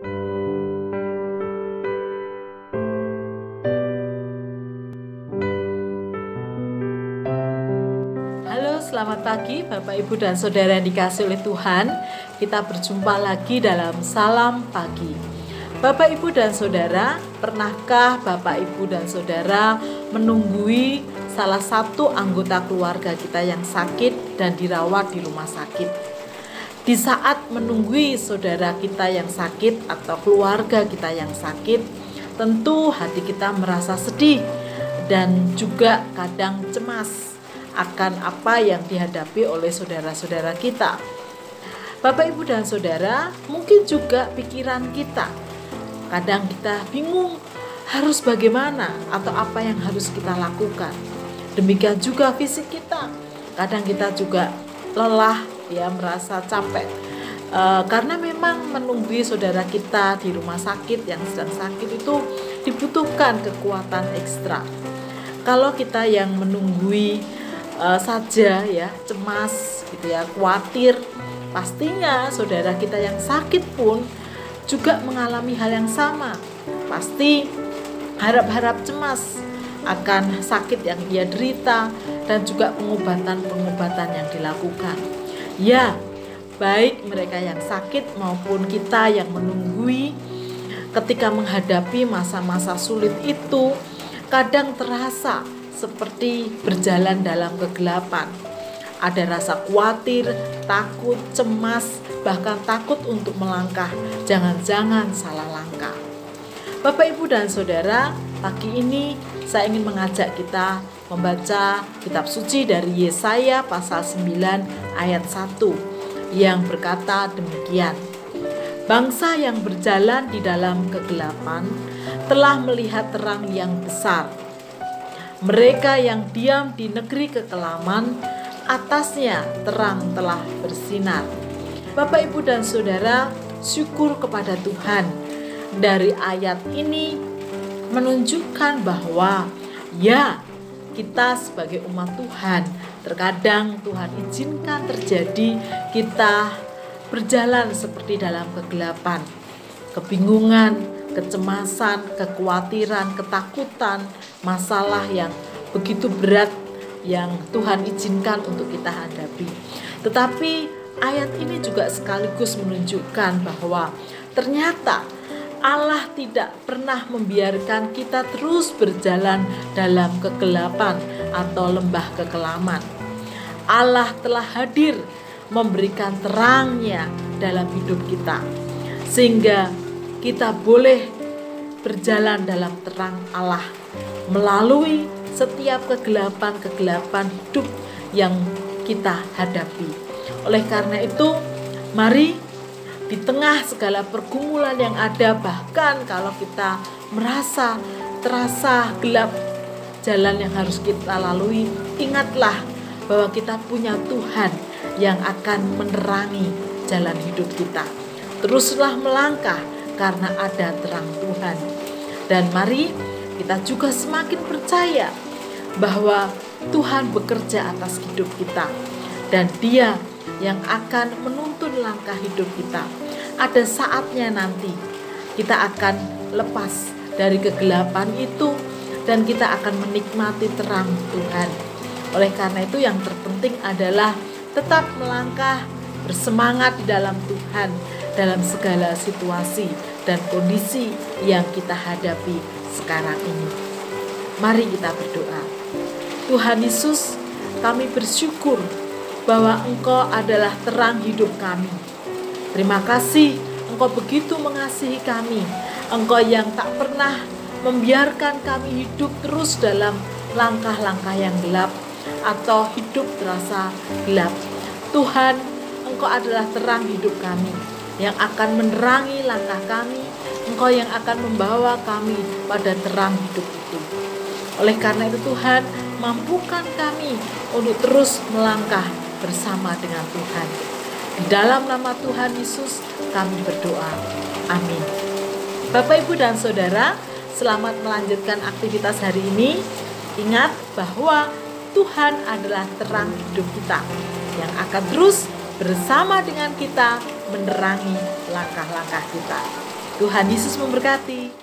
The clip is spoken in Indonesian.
Halo, selamat pagi Bapak Ibu dan Saudara yang dikasihi oleh Tuhan. Kita berjumpa lagi dalam Salam Pagi. Bapak Ibu dan Saudara, pernahkah Bapak Ibu dan Saudara menunggui salah satu anggota keluarga kita yang sakit dan dirawat di rumah sakit? Di saat menunggui saudara kita yang sakit atau keluarga kita yang sakit, tentu hati kita merasa sedih dan juga kadang cemas akan apa yang dihadapi oleh saudara-saudara kita. Bapak, Ibu, dan Saudara, mungkin juga pikiran kita. Kadang kita bingung harus bagaimana atau apa yang harus kita lakukan. Demikian juga fisik kita. Kadang kita juga lelah, ya, merasa capek. Karena memang menunggui saudara kita di rumah sakit yang sedang sakit itu dibutuhkan kekuatan ekstra. Kalau kita yang menunggui saja, ya, cemas gitu ya, khawatir, pastinya saudara kita yang sakit pun juga mengalami hal yang sama. Pasti harap-harap cemas akan sakit yang ia derita dan juga pengobatan-pengobatan yang dilakukan. Ya, baik mereka yang sakit maupun kita yang menunggui, ketika menghadapi masa-masa sulit itu kadang terasa seperti berjalan dalam kegelapan. Ada rasa khawatir, takut, cemas, bahkan takut untuk melangkah. Jangan-jangan salah langkah. Bapak, Ibu, dan Saudara, pagi ini saya ingin mengajak kita membaca kitab suci dari Yesaya pasal 9 ayat 1 yang berkata demikian. Bangsa yang berjalan di dalam kegelapan telah melihat terang yang besar. Mereka yang diam di negeri kekelaman, atasnya terang telah bersinar. Bapak, Ibu, dan Saudara, syukur kepada Tuhan. Dari ayat ini menunjukkan bahwa ya, kita sebagai umat Tuhan, terkadang Tuhan izinkan terjadi kita berjalan seperti dalam kegelapan, kebingungan, kecemasan, kekhawatiran, ketakutan, masalah yang begitu berat yang Tuhan izinkan untuk kita hadapi. Tetapi ayat ini juga sekaligus menunjukkan bahwa ternyata Allah tidak pernah membiarkan kita terus berjalan dalam kegelapan atau lembah kekelaman. Allah telah hadir memberikan terangnya dalam hidup kita, sehingga kita boleh berjalan dalam terang Allah melalui setiap kegelapan-kegelapan hidup yang kita hadapi. Oleh karena itu, mari di tengah segala pergumulan yang ada, bahkan kalau kita terasa gelap jalan yang harus kita lalui, ingatlah bahwa kita punya Tuhan yang akan menerangi jalan hidup kita. Teruslah melangkah karena ada terang Tuhan. Dan mari kita juga semakin percaya bahwa Tuhan bekerja atas hidup kita dan Dia yang akan menuntun langkah hidup kita. Ada saatnya nanti kita akan lepas dari kegelapan itu dan kita akan menikmati terang Tuhan. Oleh karena itu yang terpenting adalah tetap melangkah bersemangat di dalam Tuhan dalam segala situasi dan kondisi yang kita hadapi sekarang ini. Mari kita berdoa. Tuhan Yesus, kami bersyukur bahwa Engkau adalah terang hidup kami. Terima kasih Engkau begitu mengasihi kami. Engkau yang tak pernah membiarkan kami hidup terus dalam langkah-langkah yang gelap atau hidup terasa gelap. Tuhan, Engkau adalah terang hidup kami yang akan menerangi langkah kami. Engkau yang akan membawa kami pada terang hidup itu. Oleh karena itu Tuhan, mampukan kami untuk terus melangkah bersama dengan Tuhan. Di dalam nama Tuhan Yesus kami berdoa. Amin. Bapak, Ibu, dan Saudara, selamat melanjutkan aktivitas hari ini. Ingat bahwa Tuhan adalah terang hidup kita yang akan terus bersama dengan kita menerangi langkah-langkah kita. Tuhan Yesus memberkati.